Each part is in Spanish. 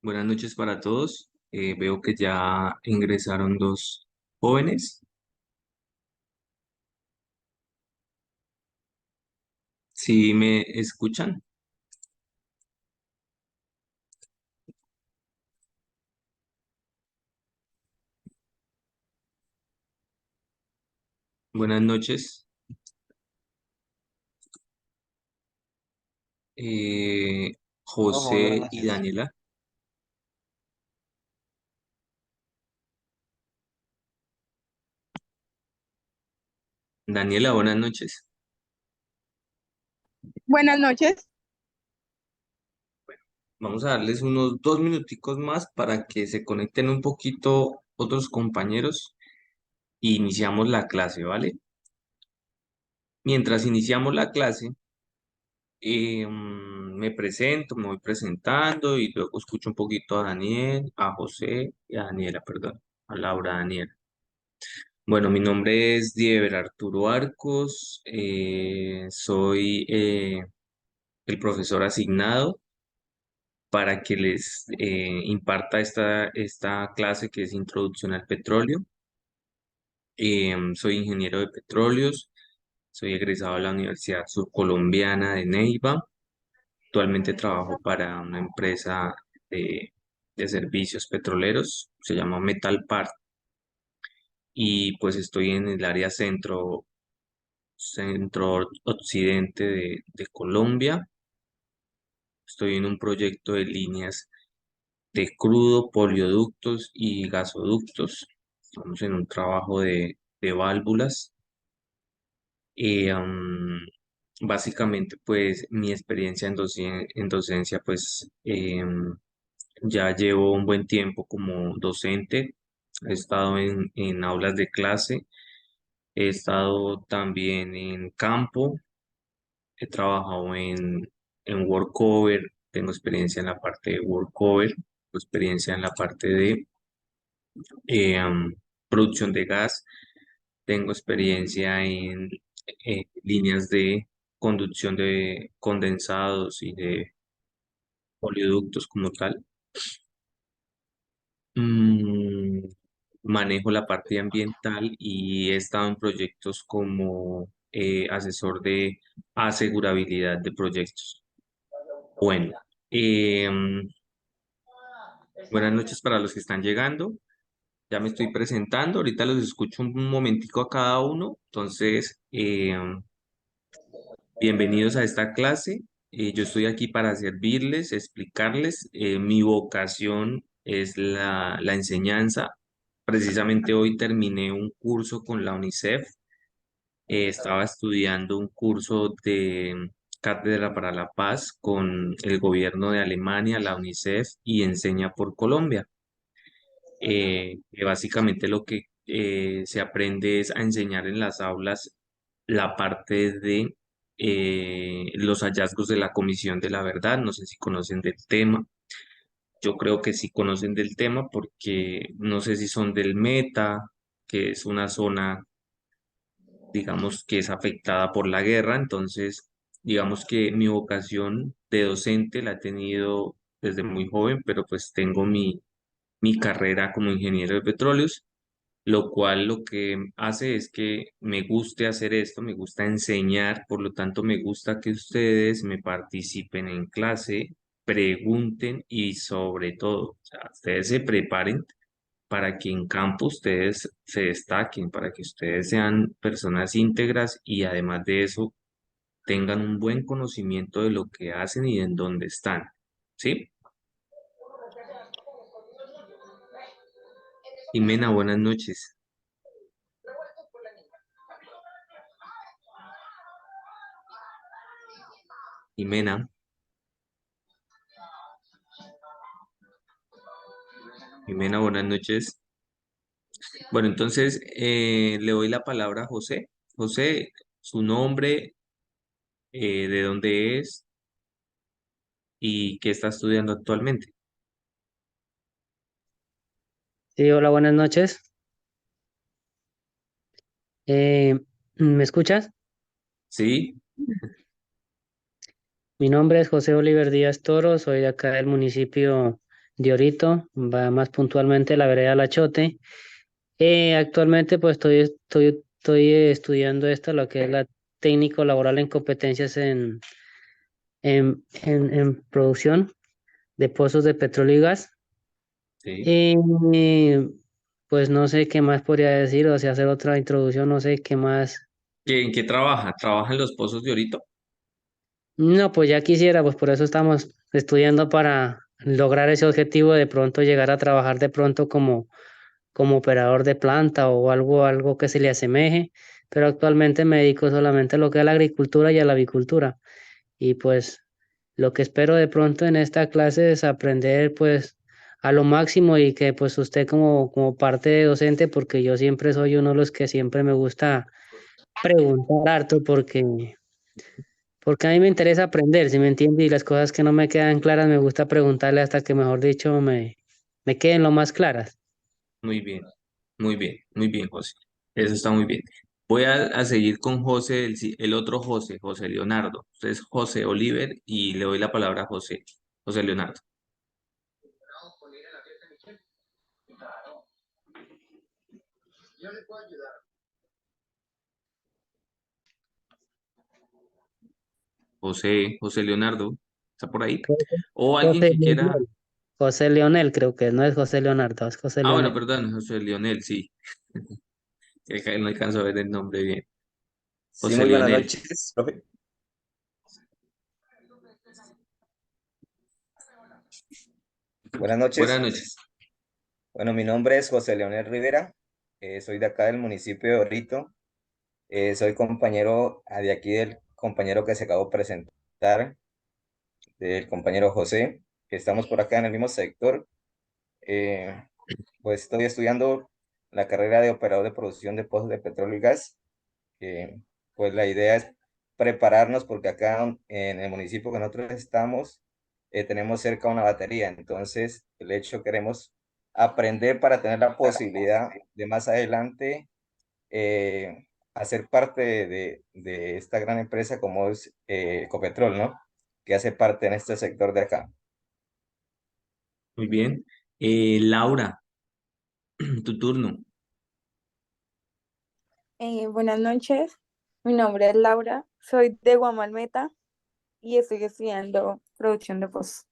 Buenas noches para todos. Veo que ya ingresaron dos jóvenes. Si me escuchan, buenas noches. Eh, Ojo, muy buenas José y noches. Daniela. Daniela, buenas noches. Buenas noches. Vamos a darles unos 2 minuticos más para que se conecten un poquito otros compañeros y iniciamos la clase, ¿vale? Mientras iniciamos la clase, me presento, me voy presentando y luego escucho un poquito a Daniel, a José y a Daniela, perdón, a Laura, Daniela. Bueno, mi nombre es Diever Arturo Arcos, soy el profesor asignado para que les imparta esta clase que es Introducción al Petróleo. Soy ingeniero de petróleos, soy egresado de la Universidad Surcolombiana de Neiva. Actualmente trabajo para una empresa de, de servicios petroleros, se llama Metalpar, y pues estoy en el área centro occidente de Colombia. Estoy en un proyecto de líneas de crudo, polioductos y gasoductos. Estamos en un trabajo de válvulas. Y, básicamente, pues mi experiencia en docencia, pues ya llevo un buen tiempo como docente. He estado en aulas de clase, he estado también en campo. He trabajado en workover, tengo experiencia en la parte de workover, tengo experiencia en la parte de producción de gas, tengo experiencia en líneas de conducción de condensados y de oleoductos como tal. Mm, Manejo la parte ambiental y he estado en proyectos como asesor de asegurabilidad de proyectos. Bueno, em, buenas noches para los que están llegando. Ya me estoy presentando. Ahorita los escucho un momentico a cada uno. Entonces, bienvenidos a esta clase. Yo estoy aquí para servirles, explicarles. Mi vocación es la enseñanza. Precisamente hoy terminé un curso con la UNICEF. Estaba estudiando un curso de Cátedra para la Paz con el gobierno de Alemania, la UNICEF y Enseña por Colombia. Que básicamente lo que se aprende es a enseñar en las aulas la parte de los hallazgos de la Comisión de la Verdad. No sé si conocen del tema. Yo creo que sí conocen del tema porque no sé si son del Meta, que es una zona, digamos, que es afectada por la guerra. Entonces, digamos que mi vocación de docente la he tenido desde muy joven, pero pues tengo mi carrera como ingeniero de petróleos, lo cual lo que hace es que me guste hacer esto, me gusta enseñar, por lo tanto me gusta que ustedes me participen en clase, pregunten y sobre todo, o sea, ustedes se preparen para que en campo ustedes se destaquen, para que ustedes sean personas íntegras y además de eso tengan un buen conocimiento de lo que hacen y en dónde están, ¿sí? Jimena, buenas noches. Jimena, Jimena, buenas noches. Bueno, entonces le doy la palabra a José. José, su nombre, de dónde es y qué está estudiando actualmente. Sí, hola, buenas noches. Eh, ¿Me escuchas? Sí, Mi nombre es José Oliver Díaz Toro, soy de acá del municipio, de Orito, va más puntualmente la vereda La Chote. Actualmente pues estoy estudiando esto, lo que es la técnico laboral en competencias en producción de pozos de petróleo y gas. Sí. Eh, pues no sé qué más podría decir, o sea, hacer otra introducción, no sé qué más. ¿En qué trabaja? ¿Trabaja en los pozos de Orito? No, pues ya quisiera, pues por eso estamos estudiando para lograr ese objetivo de pronto llegar a trabajar de pronto como operador de planta o algo que se le asemeje, pero actualmente me dedico solamente a lo que es la agricultura y a la avicultura. Y pues lo que espero de pronto en esta clase es aprender pues a lo máximo y que pues usted como parte de docente, porque yo siempre soy uno de los que siempre me gusta preguntar harto porque a mí me interesa aprender, ¿si me entiende? Y las cosas que no me quedan claras me gusta preguntarle hasta que, mejor dicho, me queden lo más claras. Muy bien, muy bien, muy bien, José. Eso está muy bien. Voy a seguir con José, el otro José, José Leonardo. Usted es José Oliver y le doy la palabra a José, José Leonardo. José Leonardo, ¿está por ahí? Creo que O alguien José que quiera. Leonel. José Leonel, creo que no es José Leonardo, es José Ah, bueno, Leonel. perdón, José Leonel, sí. Que no alcanzo a ver el nombre bien. Sí, José muy buenas Leonel. noches, profe. Buenas Buenas noches. noches. Bueno, mi nombre es José Leonel Rivera. Soy de acá del municipio de Orito. Soy compañero de aquí del compañero que se acabó de presentar, del compañero José, que estamos por acá en el mismo sector. Eh, pues estoy estudiando la carrera de operador de producción de pozos de petróleo y gas. Pues la idea es prepararnos porque acá en el municipio que nosotros estamos tenemos cerca una batería, entonces el hecho queremos aprender para tener la posibilidad de más adelante hacer parte de esta gran empresa como es Ecopetrol, ¿no? Que hace parte en este sector de acá. Muy bien. Laura, tu turno. Buenas noches, mi nombre es Laura, soy de Guamalmeta y estoy estudiando producción de voz.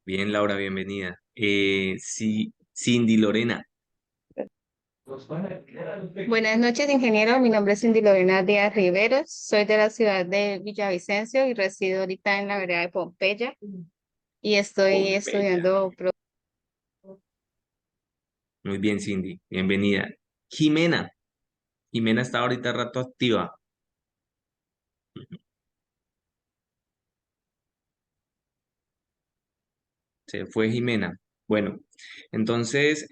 Bien, Laura, bienvenida. Sí, Cindy Lorena. Buenas noches, ingeniero. Mi nombre es Cindy Lorena Díaz Riveros. Soy de la ciudad de Villavicencio y resido ahorita en la vereda de Pompeya y estoy Pompeya. estudiando. Muy bien, Cindy, bienvenida. Jimena. Jimena está ahorita rato activa. Se fue Jimena. Bueno, entonces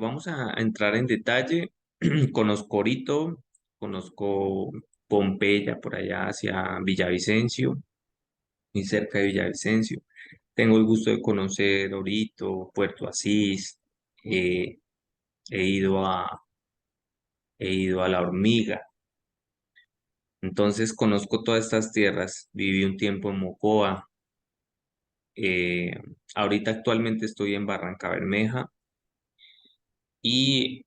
vamos a entrar en detalle. Conozco Orito, conozco Pompeya por allá hacia Villavicencio, muy cerca de Villavicencio. Tengo el gusto de conocer Orito, Puerto Asís, eh, he ido he ido a La Hormiga. Entonces conozco todas estas tierras. Viví un tiempo en Mocoa. eh, Ahorita actualmente estoy en Barranca Bermeja y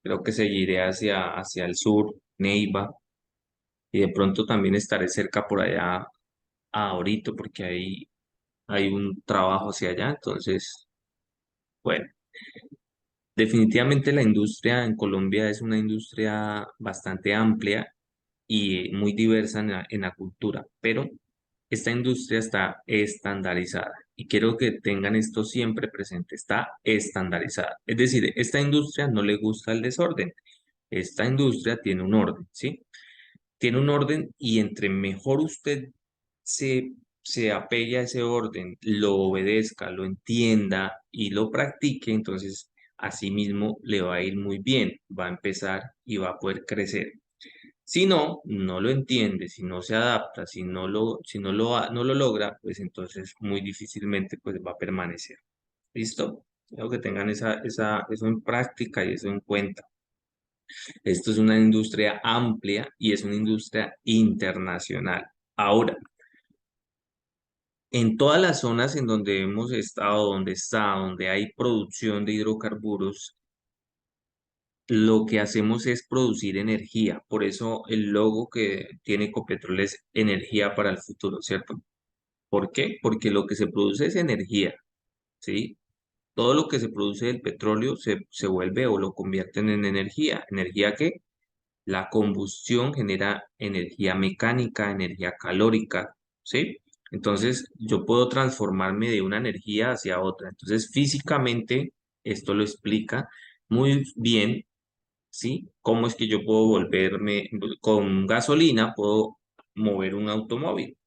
creo que seguiré hacia el sur, Neiva, y de pronto también estaré cerca por allá a Orito porque hay un trabajo hacia allá. Entonces, bueno, definitivamente la industria en Colombia es una industria bastante amplia y muy diversa en la cultura, pero esta industria está estandarizada y quiero que tengan esto siempre presente, está estandarizada. Es decir, esta industria no le gusta el desorden, esta industria tiene un orden, ¿sí? Tiene un orden y entre mejor usted se, se apegue a ese orden, lo obedezca, lo entienda y lo practique, entonces así mismo le va a ir muy bien, va a empezar y va a poder crecer. Si no, no lo entiende, si no se adapta, no lo logra, pues entonces muy difícilmente pues va a permanecer. ¿Listo? Creo que tengan eso en práctica y eso en cuenta. Esto es una industria amplia y es una industria internacional. Ahora, en todas las zonas en donde hemos estado, donde hay producción de hidrocarburos, lo que hacemos es producir energía. Por eso el logo que tiene Ecopetrol es energía para el futuro, ¿cierto? ¿Por qué? Porque lo que se produce es energía, ¿sí? Todo lo que se produce del petróleo se vuelve o lo convierten en energía. ¿Energía qué? La combustión genera energía mecánica, energía calórica, ¿sí? Entonces, yo puedo transformarme de una energía hacia otra. Entonces, físicamente, esto lo explica muy bien, ¿sí? Cómo es que yo puedo volverme, con gasolina, puedo mover un automóvil.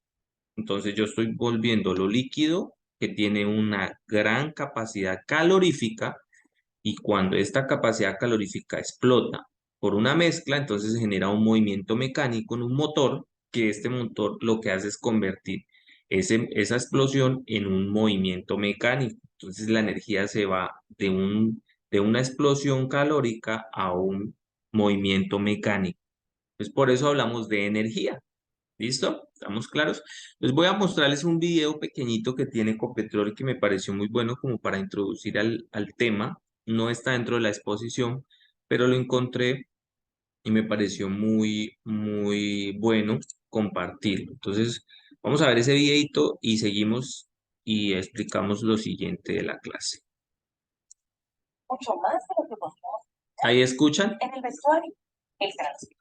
Entonces, yo estoy volviendo lo líquido que tiene una gran capacidad calorífica y cuando esta capacidad calorífica explota por una mezcla, entonces se genera un movimiento mecánico en un motor, que este motor lo que hace es convertir esa explosión en un movimiento mecánico. Entonces la energía se va de una explosión calórica a un movimiento mecánico. Pues por eso hablamos de energía. ¿Listo? ¿Estamos claros? Les voy a mostrarles un video pequeñito que tiene Ecopetrol que me pareció muy bueno como para introducir al tema. No está dentro de la exposición, pero lo encontré y me pareció muy bueno compartirlo. Entonces, vamos a ver ese videito y seguimos y explicamos lo siguiente de la clase. Mucho más de lo que podríamos. ¿Ahí escuchan? En el vestuario, el transporte.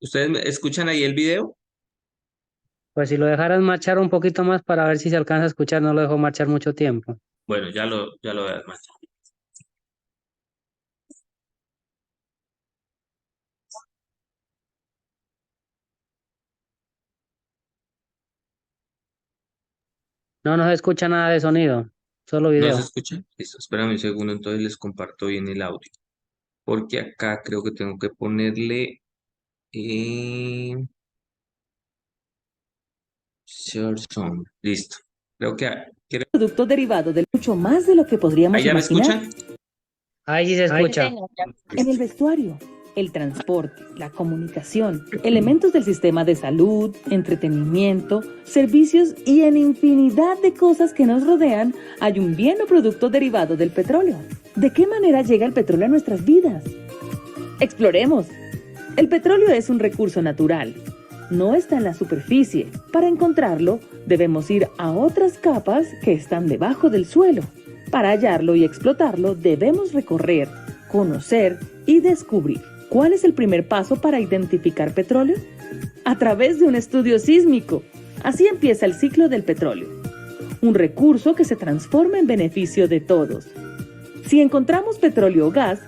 ¿Ustedes escuchan ahí el video? Pues si lo dejaras marchar un poquito más para ver si se alcanza a escuchar, no lo dejo marchar mucho tiempo. Bueno, ya lo voy a marcar. No, no se escucha nada de sonido, solo ¿No se video. escucha? Listo, espérame un segundo, entonces les comparto bien el audio. Porque acá creo que tengo que ponerle share sound. Listo. Producto derivado del mucho más de lo que podríamos ¿Ahí ya me imaginar escuchan? Ahí sí se escucha. en el vestuario, el transporte, la comunicación, elementos del sistema de salud, entretenimiento, servicios y en infinidad de cosas que nos rodean hay un bien o producto derivado del petróleo. ¿De qué manera llega el petróleo a nuestras vidas? Exploremos. El petróleo es un recurso natural. No está en la superficie. Para encontrarlo, debemos ir a otras capas que están debajo del suelo. Para hallarlo y explotarlo, debemos recorrer, conocer y descubrir. ¿Cuál es el primer paso para identificar petróleo? A través de un estudio sísmico. Así empieza el ciclo del petróleo. Un recurso que se transforma en beneficio de todos. Si encontramos petróleo o gas,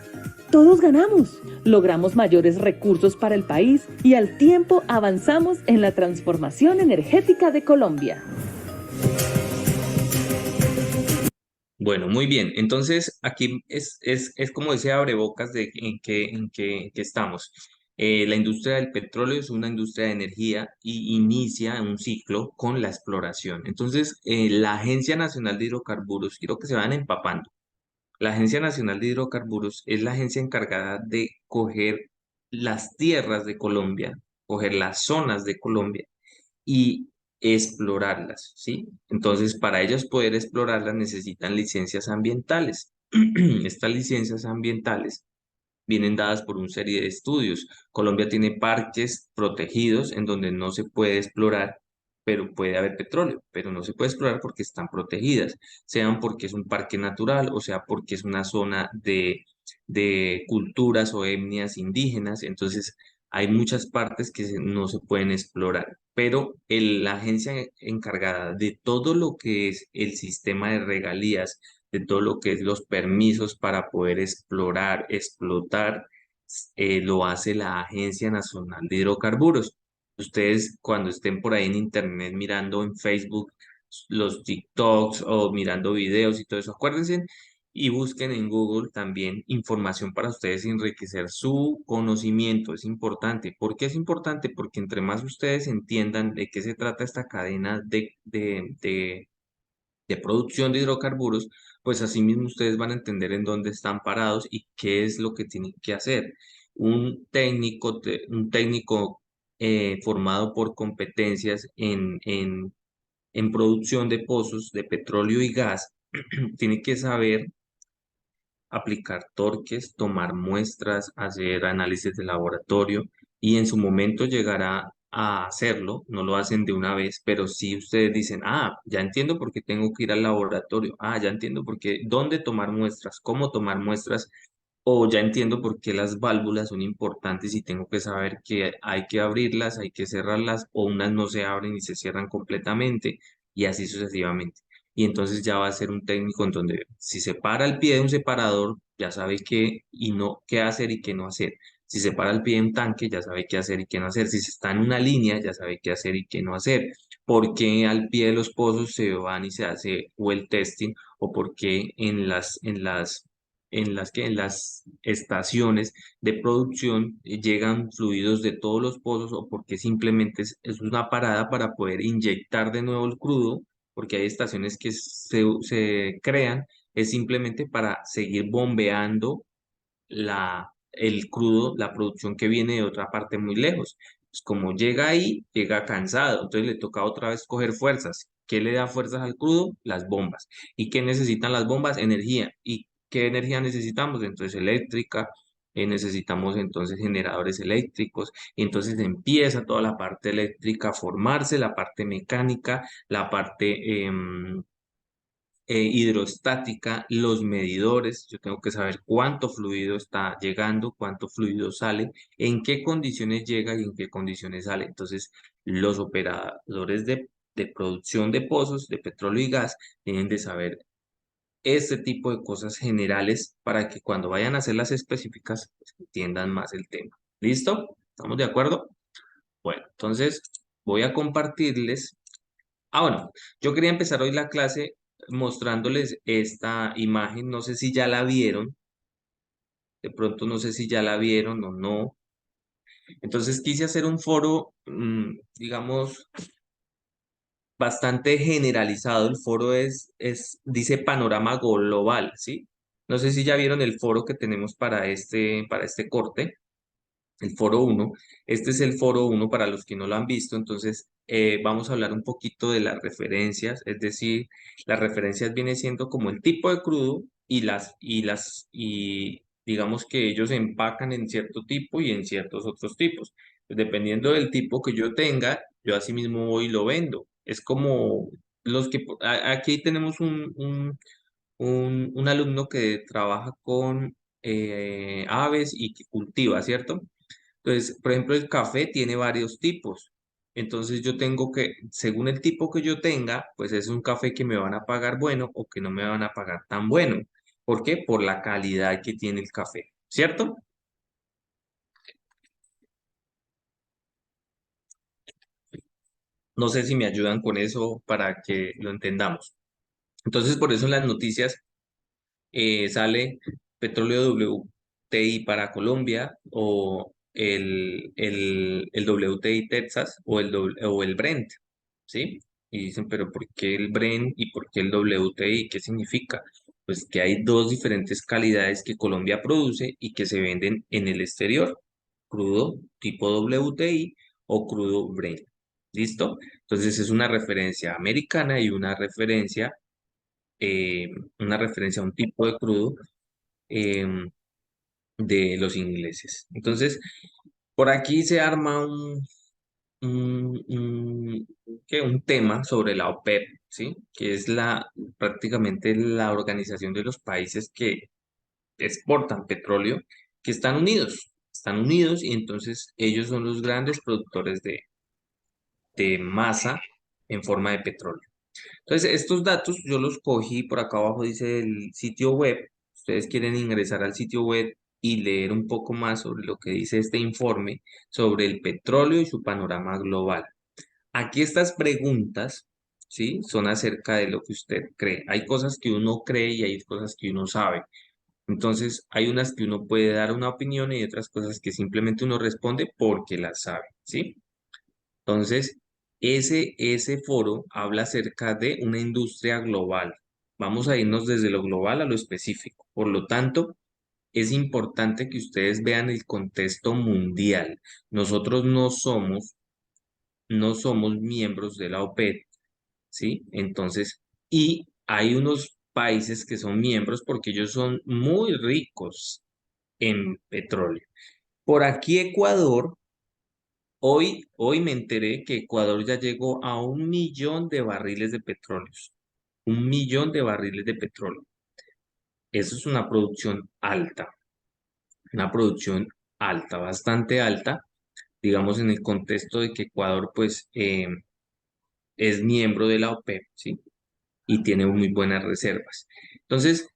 todos ganamos. Logramos mayores recursos para el país y al tiempo avanzamos en la transformación energética de Colombia. Bueno, muy bien. Entonces, aquí es como ese abrebocas de en que estamos. La industria del petróleo es una industria de energía y inicia un ciclo con la exploración. Entonces, la Agencia Nacional de Hidrocarburos, quiero que se vayan empapando. La Agencia Nacional de Hidrocarburos es la agencia encargada de coger las tierras de Colombia, coger las zonas de Colombia y explorarlas, ¿sí? Entonces, para ellos poder explorarlas necesitan licencias ambientales. Estas licencias ambientales vienen dadas por una serie de estudios. Colombia tiene parques protegidos en donde no se puede explorar, pero puede haber petróleo, pero no se puede explorar porque están protegidas, sean porque es un parque natural o sea porque es una zona de culturas o etnias indígenas. Entonces, hay muchas partes que no se pueden explorar, pero la agencia encargada de todo lo que es el sistema de regalías, de todo lo que es los permisos para poder explorar, explotar, lo hace la Agencia Nacional de Hidrocarburos. Ustedes cuando estén por ahí en internet mirando en Facebook los TikToks o mirando videos y todo eso, acuérdense y busquen en Google también información para ustedes enriquecer su conocimiento. Es importante. ¿Por qué es importante? Porque entre más ustedes entiendan de qué se trata esta cadena de producción de hidrocarburos, pues así mismo ustedes van a entender en dónde están parados y qué es lo que tienen que hacer. Un técnico formado por competencias en producción de pozos de petróleo y gas, tiene que saber aplicar torques, tomar muestras, hacer análisis de laboratorio y en su momento llegará a hacerlo, no lo hacen de una vez, pero si ustedes dicen, ah, ya entiendo por qué tengo que ir al laboratorio, ah, ya entiendo por qué, dónde tomar muestras, cómo tomar muestras, o ya entiendo por qué las válvulas son importantes y tengo que saber que hay que abrirlas, hay que cerrarlas, o unas no se abren y se cierran completamente, y así sucesivamente. Y entonces ya va a ser un técnico en donde si se para el pie de un separador, ya sabe qué y no qué hacer y qué no hacer. Si se para el pie de un tanque, ya sabe qué hacer y qué no hacer. Si se está en una línea, ya sabe qué hacer y qué no hacer. ¿Por qué al pie de los pozos se van y se hace well testing? ¿O por qué en las estaciones de producción llegan fluidos de todos los pozos? ¿O porque simplemente es una parada para poder inyectar de nuevo el crudo? Porque hay estaciones que se crean es simplemente para seguir bombeando el crudo, la producción que viene de otra parte muy lejos. Pues como llega ahí, llega cansado, entonces le toca otra vez coger fuerzas. ¿Qué le da fuerzas al crudo? Las bombas. ¿Y qué necesitan las bombas? Energía. ¿Y qué energía necesitamos? Entonces eléctrica, necesitamos entonces generadores eléctricos, y entonces empieza toda la parte eléctrica a formarse, la parte mecánica, la parte hidrostática, los medidores, yo tengo que saber cuánto fluido está llegando, cuánto fluido sale, en qué condiciones llega y en qué condiciones sale. Entonces, los operadores de producción de pozos de petróleo y gas tienen de saber este tipo de cosas generales para que cuando vayan a hacer las específicas, pues, entiendan más el tema. ¿Listo? ¿Estamos de acuerdo? Bueno, entonces voy a compartirles. Bueno, yo quería empezar hoy la clase mostrándoles esta imagen, no sé si ya la vieron, de pronto no sé si ya la vieron o no. Entonces quise hacer un foro, digamos, bastante generalizado. El foro dice panorama global, ¿sí? No sé si ya vieron el foro que tenemos para este corte. El foro uno. Este es el foro uno para los que no lo han visto. Entonces, vamos a hablar un poquito de las referencias, es decir, las referencias viene siendo como el tipo de crudo y digamos que ellos empacan en cierto tipo y en ciertos otros tipos. Pues, dependiendo del tipo que yo tenga, yo así mismo voy y lo vendo. Es como aquí tenemos un alumno que trabaja con aves y que cultiva, ¿cierto? Entonces, por ejemplo, el café tiene varios tipos. Entonces yo tengo que, según el tipo que yo tenga, pues es un café que me van a pagar bueno o que no me van a pagar tan bueno. ¿Por qué? Por la calidad que tiene el café, ¿cierto? No sé si me ayudan con eso para que lo entendamos. Entonces, por eso en las noticias sale petróleo WTI para Colombia o el WTI Texas o el Brent, ¿sí? Y dicen, pero ¿por qué el Brent y por qué el WTI? ¿Qué significa? Pues que hay dos diferentes calidades que Colombia produce y que se venden en el exterior, crudo tipo WTI o crudo Brent. ¿Listo? Entonces es una referencia americana y eh, una referencia a un tipo de crudo em, de los ingleses. Entonces, por aquí se arma un tema sobre la OPEP, ¿sí? Que es prácticamente la organización de los países que exportan petróleo, que están unidos y entonces ellos son los grandes productores de masa en forma de petróleo. Entonces, estos datos yo los cogí, por acá abajo dice el sitio web. Ustedes quieren ingresar al sitio web y leer un poco más sobre lo que dice este informe sobre el petróleo y su panorama global. Aquí estas preguntas, ¿sí? Son acerca de lo que usted cree. Hay cosas que uno cree y hay cosas que uno sabe. Entonces, hay unas que uno puede dar una opinión y otras cosas que simplemente uno responde porque las sabe, ¿sí? Entonces, ese foro habla acerca de una industria global. Vamos a irnos desde lo global a lo específico. Por lo tanto, es importante que ustedes vean el contexto mundial. Nosotros no somos miembros de la OPEP, ¿sí? Entonces, y hay unos países que son miembros porque ellos son muy ricos en petróleo. Por aquí Ecuador, hoy me enteré que Ecuador ya llegó a 1 millón de barriles de petróleo. 1 millón de barriles de petróleo. Eso es una producción alta, bastante alta, digamos en el contexto de que Ecuador pues es miembro de la OPEP, ¿sí? Y tiene muy buenas reservas. Entonces,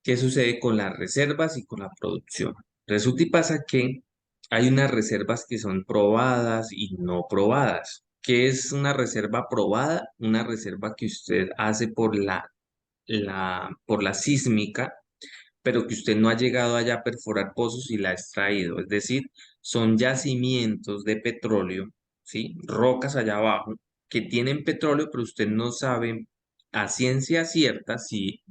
¿qué sucede con las reservas y con la producción? Resulta y pasa que hay unas reservas que son probadas y no probadas. ¿Qué es una reserva probada? Una reserva que usted hace por la sísmica, pero que usted no ha llegado allá a perforar pozos y la ha extraído. Es decir, son yacimientos de petróleo, ¿sí? Rocas allá abajo que tienen petróleo, pero usted no sabe a ciencia cierta si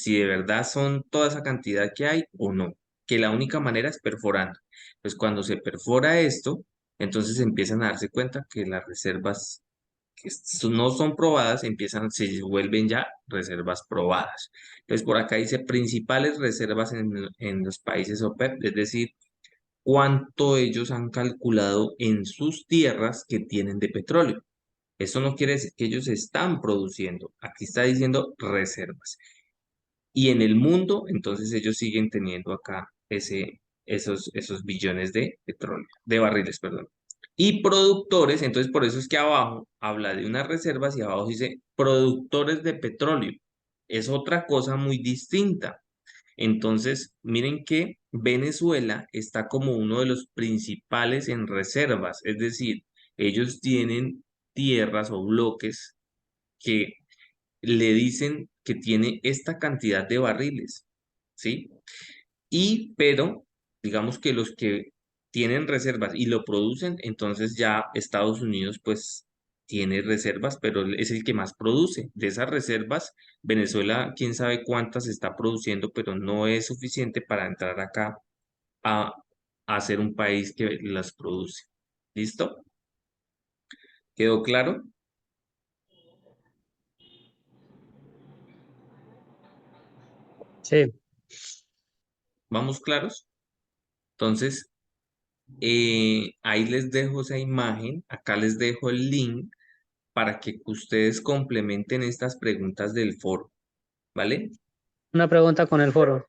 de verdad son toda esa cantidad que hay o no, que la única manera es perforando. Pues cuando se perfora esto, entonces empiezan a darse cuenta que las reservas que no son probadas se vuelven ya reservas probadas. Entonces por acá dice principales reservas en los países OPEP, es decir, cuánto ellos han calculado en sus tierras que tienen de petróleo. Eso no quiere decir que ellos están produciendo. Aquí está diciendo reservas. Y en el mundo, entonces ellos siguen teniendo acá esos billones de petróleo, de barriles, perdón. Y productores, entonces por eso es que abajo habla de unas reservas y abajo dice productores de petróleo. Es otra cosa muy distinta. Entonces, miren que Venezuela está como uno de los principales en reservas, es decir, ellos tienen tierras o bloques que le dicen que tiene esta cantidad de barriles, ¿sí? Pero digamos que los que tienen reservas y lo producen, entonces ya Estados Unidos pues tiene reservas, pero es el que más produce. De esas reservas, Venezuela, quién sabe cuántas está produciendo, pero no es suficiente para entrar acá a, a ser un país que las produce. ¿Listo? ¿Quedó claro? Sí. ¿Vamos claros? Entonces, ahí les dejo esa imagen, acá les dejo el link para que ustedes complementen estas preguntas del foro, ¿vale? Una pregunta con el foro.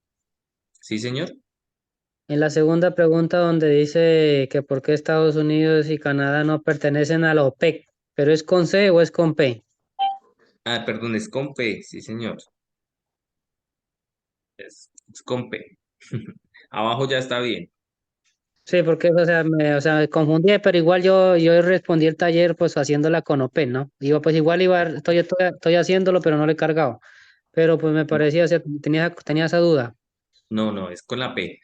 Sí, señor. En la segunda pregunta donde dice que por qué Estados Unidos y Canadá no pertenecen a la OPEC, ¿pero es con C o es con P? Ah, perdón, es con P, sí, señor. Es con P. Abajo ya está bien. Sí, porque me confundí, pero igual yo respondí el taller pues haciéndola con OPEC, ¿no? Digo, pues igual estoy haciéndolo, pero no lo he cargado. Pero pues me No, parecía, o sea, tenía esa duda. no, no, es con la P.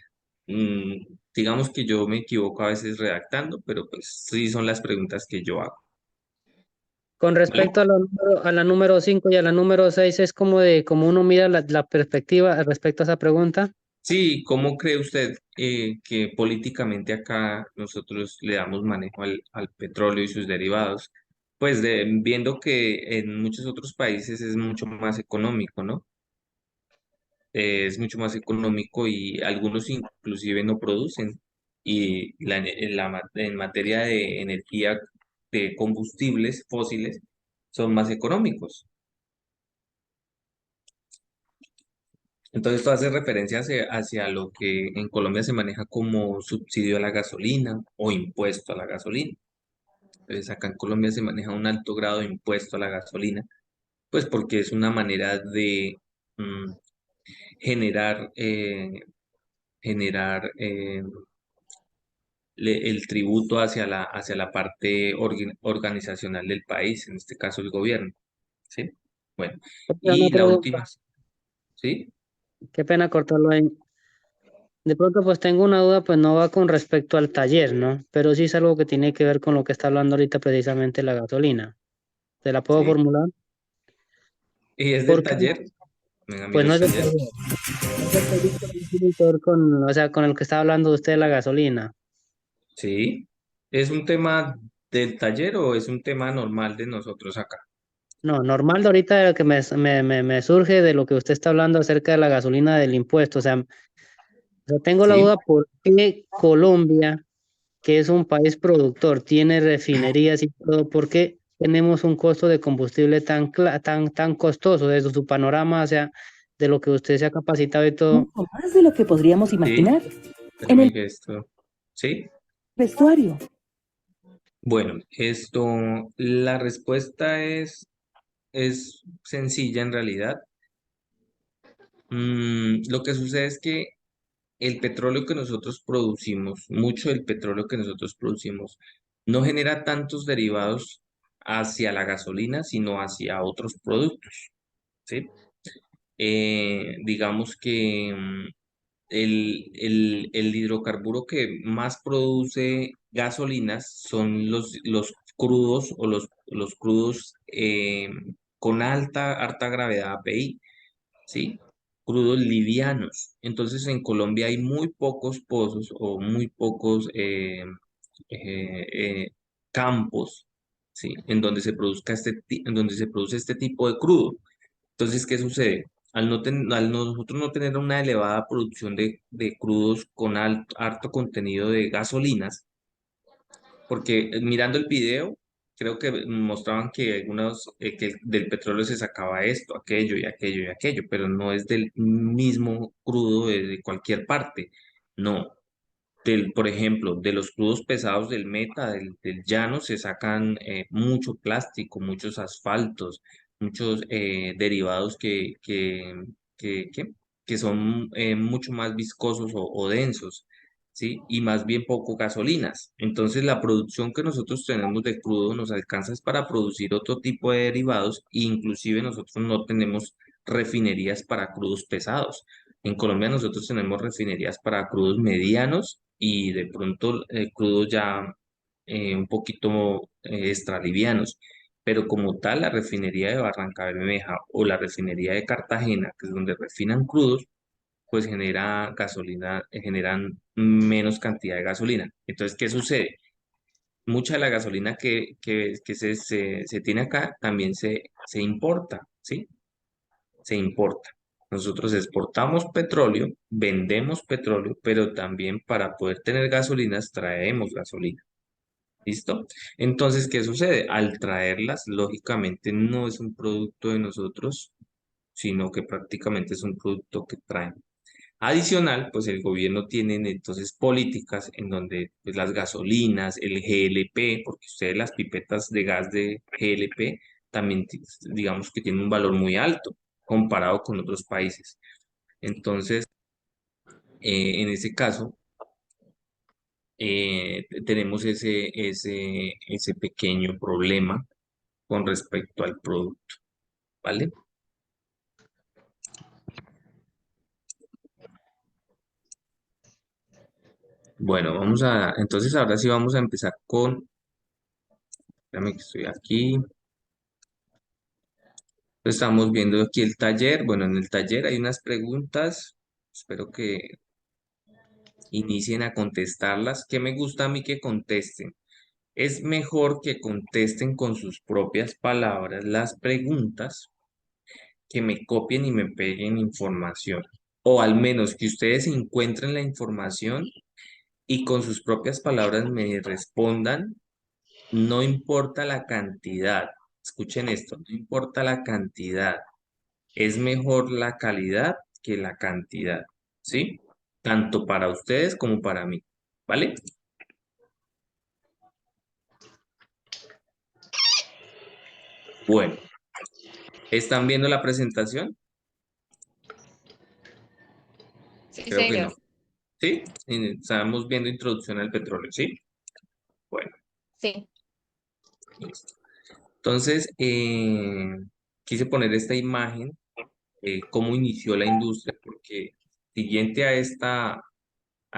Digamos que yo me equivoco a veces redactando, pero pues sí son las preguntas que yo hago, Con ¿vale? respecto a la número 5 y a la número 6 es como uno mira la perspectiva respecto a esa pregunta. Sí, ¿cómo cree usted que políticamente acá nosotros le damos manejo al petróleo y sus derivados? Pues viendo que en muchos otros países es mucho más económico, ¿no? Es mucho más económico y algunos inclusive no producen. Y en materia de energía de combustibles fósiles son más económicos. Entonces, esto hace referencia hacia lo que en Colombia se maneja como subsidio a la gasolina o impuesto a la gasolina. Entonces, acá en Colombia se maneja un alto grado de impuesto a la gasolina, pues porque es una manera de mm, generar, generar el tributo hacia la parte organizacional del país, en este caso el gobierno, ¿sí? Bueno, Una y la última, pregunta, ¿sí? qué pena cortarlo ahí. De pronto, pues tengo una duda, pues no va con respecto al taller, ¿no? Pero sí es algo que tiene que ver con lo que está hablando ahorita precisamente la gasolina. ¿Te la puedo ¿Sí? formular? Y es del Porque, taller. Venga, pues miro no el es del taller. taller. O sea, con el que está hablando usted de la gasolina. ¿Sí? ¿Es un tema del taller o es un tema normal de nosotros acá? No, normal de ahorita que me surge de lo que usted está hablando acerca de la gasolina del impuesto. O sea, yo tengo la ¿Sí? duda por qué Colombia, que es un país productor, tiene refinerías y todo, ¿por qué tenemos un costo de combustible tan costoso desde su panorama, o sea, de lo que usted se ha capacitado y todo? Mucho más de lo que podríamos ¿Sí? imaginar. En Espérame el que esto... ¿Sí? vestuario, Bueno, la respuesta es sencilla en realidad. Lo que sucede es que el petróleo que nosotros producimos, mucho del petróleo que nosotros producimos, no genera tantos derivados hacia la gasolina, sino hacia otros productos, ¿sí? Digamos que el hidrocarburo que más produce gasolinas son los crudos o los crudos con alta gravedad API, ¿sí? Crudos livianos. Entonces en Colombia hay muy pocos pozos o muy pocos campos, ¿sí? En donde se produzca en donde se produce este tipo de crudo. Entonces, ¿qué sucede? Al nosotros no tener una elevada producción de crudos con alto contenido de gasolinas, porque mirando el video, creo que mostraban que que del petróleo se sacaba esto, aquello y aquello y aquello, pero no es del mismo crudo de cualquier parte. No, por ejemplo, de los crudos pesados del Meta, del llano, se sacan mucho plástico, muchos asfaltos, muchos derivados que, que- que son mucho más viscosos o densos, ¿sí? Y más bien poco gasolinas. Entonces, la producción que nosotros tenemos de crudo nos alcanza es para producir otro tipo de derivados, e inclusive nosotros no tenemos refinerías para crudos pesados. En Colombia nosotros tenemos refinerías para crudos medianos y de pronto crudos ya un poquito extralivianos. Pero como tal, la refinería de Barranca Bermeja o la refinería de Cartagena, que es donde refinan crudos, pues genera gasolina, generan menos cantidad de gasolina. Entonces, ¿qué sucede? Mucha de la gasolina que se tiene acá también se importa, ¿sí? Se importa. Nosotros exportamos petróleo, vendemos petróleo, pero también para poder tener gasolinas traemos gasolina. ¿Listo? Entonces, ¿qué sucede? Al traerlas, lógicamente no es un producto de nosotros, sino que prácticamente es un producto que traen. Adicional, pues el gobierno tiene entonces políticas en donde pues, las gasolinas, el GLP, porque ustedes las pipetas de gas de GLP también digamos que tienen un valor muy alto comparado con otros países. Entonces, en ese caso, tenemos ese pequeño problema con respecto al producto, ¿vale? Bueno, entonces ahora sí vamos a empezar déjame que estoy aquí. Estamos viendo aquí el taller. Bueno, en el taller hay unas preguntas. Espero que inicien a contestarlas. ¿Qué me gusta a mí que contesten? Es mejor que contesten con sus propias palabras las preguntas, que me copien y me peguen información. O al menos que ustedes encuentren la información y con sus propias palabras me respondan. No importa la cantidad. Escuchen esto, no importa la cantidad. Es mejor la calidad que la cantidad, ¿sí? Tanto para ustedes como para mí, ¿vale? Bueno, ¿están viendo la presentación? Sí, Creo que señor. no. ¿Sí? Estamos viendo introducción al petróleo, ¿sí? Bueno, Sí. listo. Entonces, quise poner esta imagen, cómo inició la industria, porque siguiente a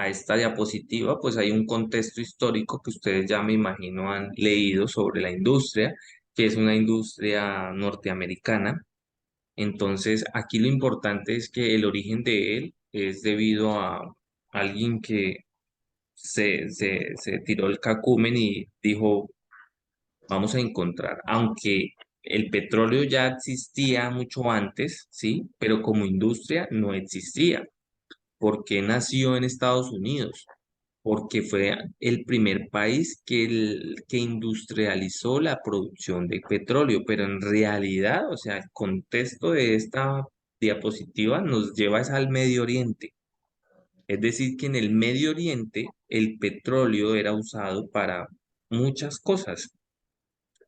esta diapositiva, pues hay un contexto histórico que ustedes ya me imagino han leído sobre la industria, que es una industria norteamericana. Entonces, aquí lo importante es que el origen de él es debido a alguien que se tiró el cacumen y dijo, vamos a encontrar, aunque el petróleo ya existía mucho antes, ¿sí? Pero como industria no existía. ¿Por qué nació en Estados Unidos? Porque fue el primer país que industrializó la producción de petróleo, pero en realidad, o sea, el contexto de esta diapositiva nos lleva es al Medio Oriente. Es decir, que en el Medio Oriente el petróleo era usado para muchas cosas,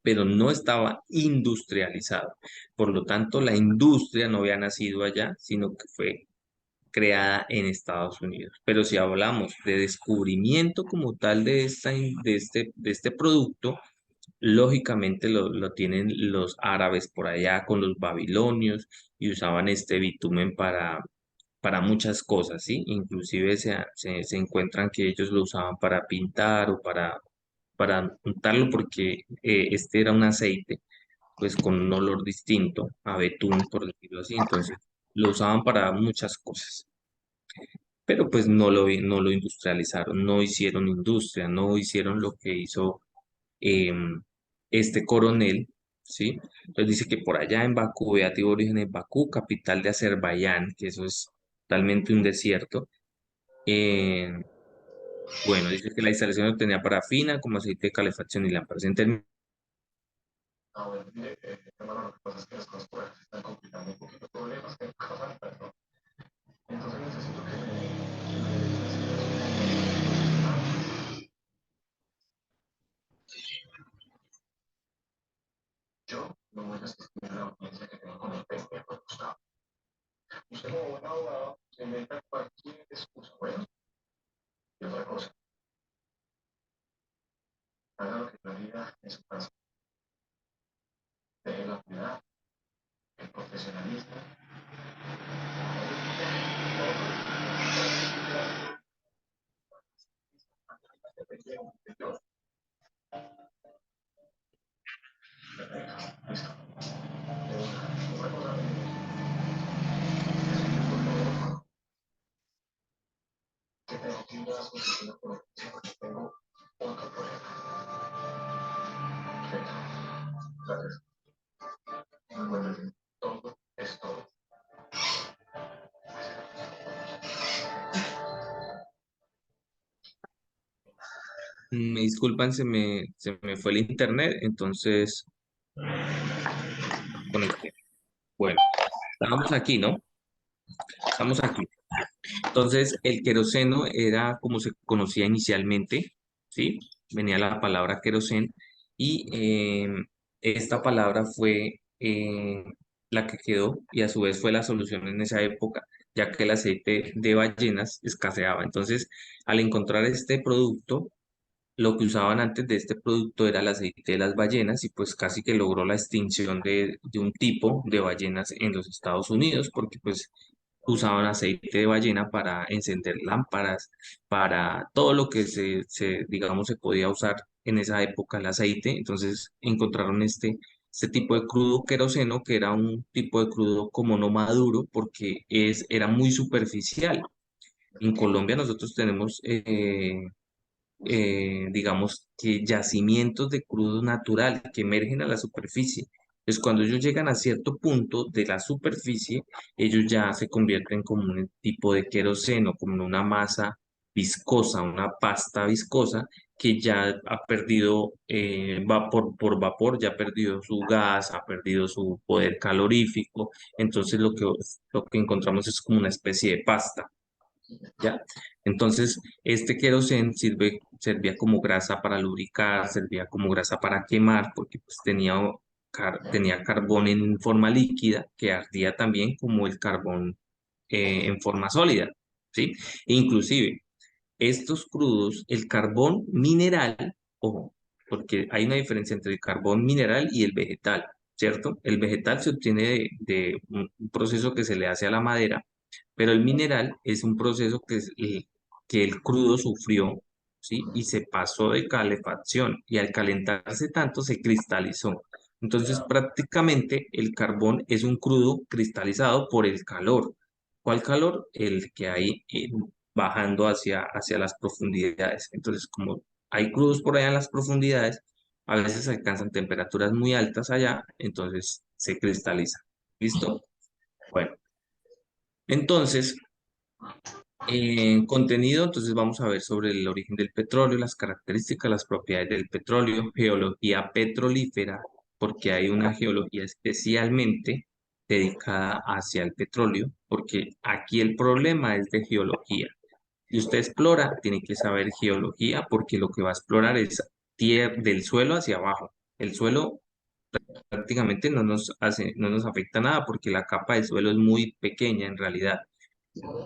pero no estaba industrializado. Por lo tanto, la industria no había nacido allá, sino que fue creada en Estados Unidos. Pero si hablamos de descubrimiento como tal de este producto, lógicamente lo tienen los árabes por allá con los babilonios y usaban este bitumen para muchas cosas, ¿sí? Inclusive se encuentran que ellos lo usaban para pintar o para untarlo porque este era un aceite pues con un olor distinto a betún, por decirlo así. Entonces lo usaban para muchas cosas, pero pues no lo industrializaron, no hicieron industria, no hicieron lo que hizo em, este coronel, ¿sí? Entonces dice que por allá en Bakú, vea, tuvo origen en Bakú, capital de Azerbaiyán, que eso es totalmente un desierto. Eh, bueno, dice que la instalación obtenía parafina como aceite de calefacción y lámparas. En términos me disculpan, se me fue el internet, entonces conecté. Bueno, estábamos aquí, ¿no? Estamos aquí. Entonces, el queroseno era como se conocía inicialmente, ¿sí? Venía la palabra querosen y esta palabra fue la que quedó y a su vez fue la solución en esa época, ya que el aceite de ballenas escaseaba. Entonces, al encontrar este producto, lo que usaban antes de este producto era el aceite de las ballenas y pues casi que logró la extinción de un tipo de ballenas en los Estados Unidos porque pues usaban aceite de ballena para encender lámparas, para todo lo que digamos, se podía usar en esa época el aceite. Entonces encontraron este tipo de crudo queroseno que era un tipo de crudo como no maduro porque era muy superficial. En Colombia nosotros tenemos digamos que yacimientos de crudo natural que emergen a la superficie. Entonces, cuando ellos llegan a cierto punto de la superficie, ellos ya se convierten como un tipo de queroseno, como en una masa viscosa, una pasta viscosa que ya ha perdido vapor por vapor, ya ha perdido su gas, ha perdido su poder calorífico. Entonces, lo que encontramos es como una especie de pasta. ¿Ya? Entonces, este querosén servía como grasa para lubricar, servía como grasa para quemar, porque pues, tenía carbón en forma líquida que ardía también como el carbón en forma sólida, ¿sí? E inclusive, estos crudos, el carbón mineral, ojo, porque hay una diferencia entre el carbón mineral y el vegetal, ¿cierto? El vegetal se obtiene de un proceso que se le hace a la madera, pero el mineral es un proceso que el crudo sufrió, ¿sí? Y se pasó de calefacción y al calentarse tanto se cristalizó. Entonces, prácticamente el carbón es un crudo cristalizado por el calor. ¿Cuál calor? El que hay bajando hacia las profundidades. Entonces, como hay crudos por allá en las profundidades, a veces alcanzan temperaturas muy altas allá, entonces se cristaliza. ¿Listo? Bueno, entonces, en contenido, entonces vamos a ver sobre el origen del petróleo, las características, las propiedades del petróleo, geología petrolífera, porque hay una geología especialmente dedicada hacia el petróleo, porque aquí el problema es de geología. Si usted explora, tiene que saber geología, porque lo que va a explorar es tierra del suelo hacia abajo. El suelo prácticamente no nos afecta nada porque la capa del suelo es muy pequeña en realidad.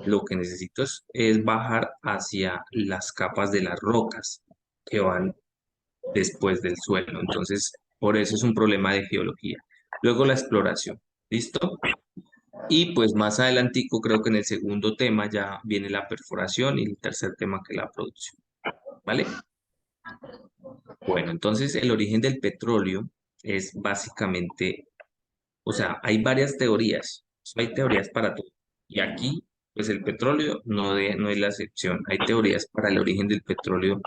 Lo que necesito es bajar hacia las capas de las rocas que van después del suelo. Entonces, por eso es un problema de geología. Luego la exploración. ¿Listo? Y pues más adelantico, creo que en el segundo tema ya viene la perforación y el tercer tema que es la producción. ¿Vale? Bueno, entonces el origen del petróleo es básicamente, o sea, hay varias teorías. Hay teorías para todo. Y aquí, pues el petróleo no es la excepción. Hay teorías para el origen del petróleo.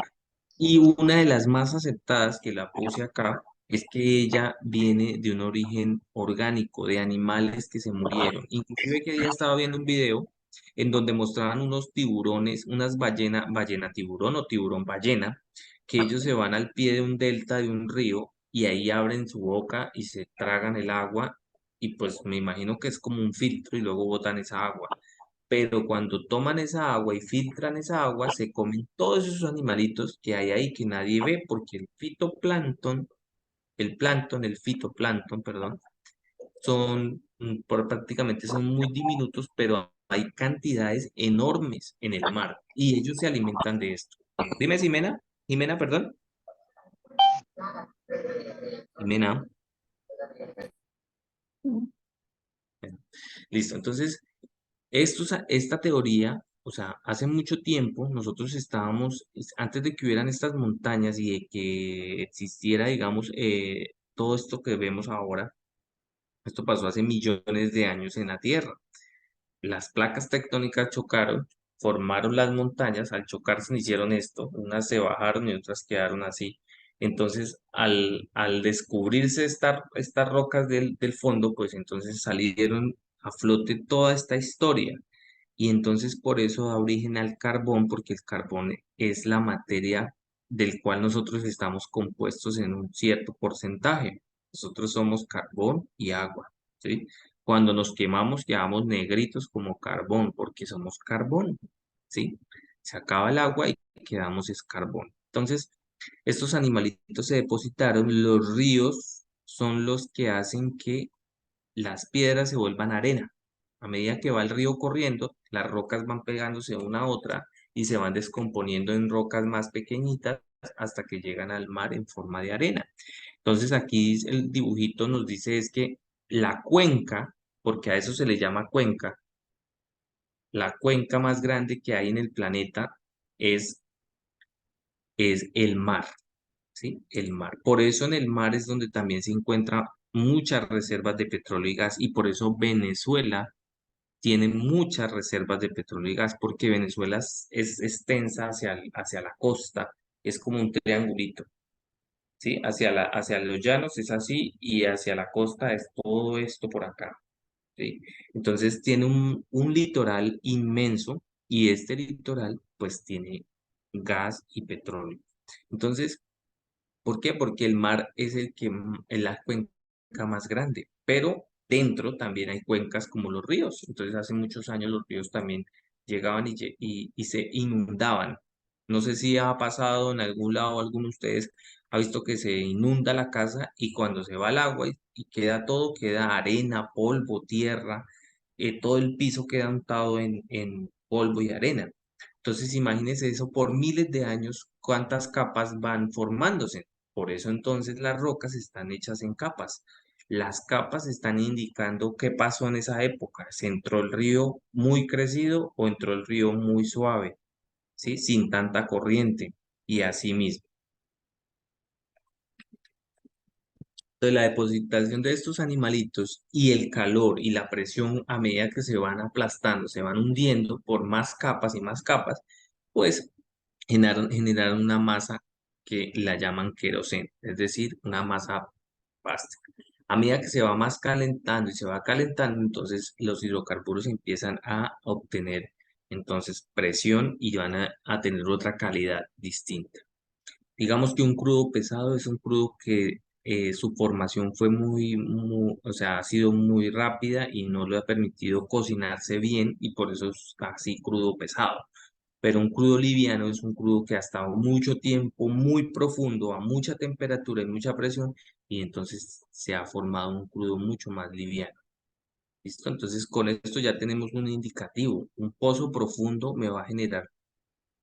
Y una de las más aceptadas que la puse acá es que ella viene de un origen orgánico, de animales que se murieron. Inclusive que día estaba viendo un video en donde mostraban unos tiburones, unas ballena tiburón o tiburón ballena, que ellos se van al pie de un delta de un río y ahí abren su boca y se tragan el agua y pues me imagino que es como un filtro y luego botan esa agua. Pero cuando toman esa agua y filtran esa agua, se comen todos esos animalitos que hay ahí que nadie ve, porque el fitoplancton, perdón, prácticamente son muy diminutos, pero hay cantidades enormes en el mar y ellos se alimentan de esto. Dime, Jimena, perdón. Jimena. Listo, entonces esta teoría, o sea, hace mucho tiempo nosotros estábamos, antes de que hubieran estas montañas y de que existiera, digamos, todo esto que vemos ahora, esto pasó hace millones de años en la Tierra. Las placas tectónicas chocaron, formaron las montañas, al chocar se hicieron esto, unas se bajaron y otras quedaron así. Entonces, al descubrirse estas rocas del fondo, pues entonces salieron a flote toda esta historia. Y entonces por eso da origen al carbón, porque el carbón es la materia del cual nosotros estamos compuestos en un cierto porcentaje. Nosotros somos carbón y agua, ¿sí? Cuando nos quemamos quedamos negritos como carbón, porque somos carbón, ¿sí? Se acaba el agua y quedamos es carbón. Entonces, estos animalitos se depositaron, los ríos son los que hacen que las piedras se vuelvan arena. A medida que va el río corriendo, las rocas van pegándose una a otra y se van descomponiendo en rocas más pequeñitas hasta que llegan al mar en forma de arena. Entonces aquí el dibujito nos dice es que la cuenca, porque a eso se le llama cuenca, la cuenca más grande que hay en el planeta es, es el mar, ¿sí? El mar. Por eso en el mar es donde también se encuentran muchas reservas de petróleo y gas y por eso Venezuela tiene muchas reservas de petróleo y gas porque Venezuela es extensa hacia la costa, es como un triangulito, ¿sí? Hacia los llanos es así y hacia la costa es todo esto por acá, ¿sí? Entonces tiene un litoral inmenso y este litoral pues tiene gas y petróleo. Entonces, ¿por qué? Porque el mar es es la cuenca más grande, pero dentro también hay cuencas como los ríos. Entonces, hace muchos años los ríos también llegaban y se inundaban. No sé si ha pasado en algún lado, alguno de ustedes ha visto que se inunda la casa y cuando se va el agua y queda todo, queda arena, polvo, tierra, todo el piso queda untado en polvo y arena. Entonces, imagínense eso por miles de años, cuántas capas van formándose. Por eso entonces las rocas están hechas en capas. Las capas están indicando qué pasó en esa época. ¿Se entró el río muy crecido o entró el río muy suave? ¿Sí? Sin tanta corriente. Y así mismo. Entonces, la depositación de estos animalitos y el calor y la presión a medida que se van aplastando, se van hundiendo por más capas y más capas, pues generan una masa que la llaman queroseno, es decir, una masa plástica. A medida que se va más calentando y se va calentando, entonces los hidrocarburos empiezan a obtener entonces presión y van a tener otra calidad distinta. Digamos que un crudo pesado es un crudo que su formación fue o sea, ha sido muy rápida y no le ha permitido cocinarse bien y por eso es así crudo pesado. Pero un crudo liviano es un crudo que ha estado mucho tiempo, muy profundo, a mucha temperatura y mucha presión y entonces se ha formado un crudo mucho más liviano. ¿Listo? Entonces con esto ya tenemos un indicativo. Un pozo profundo me va a generar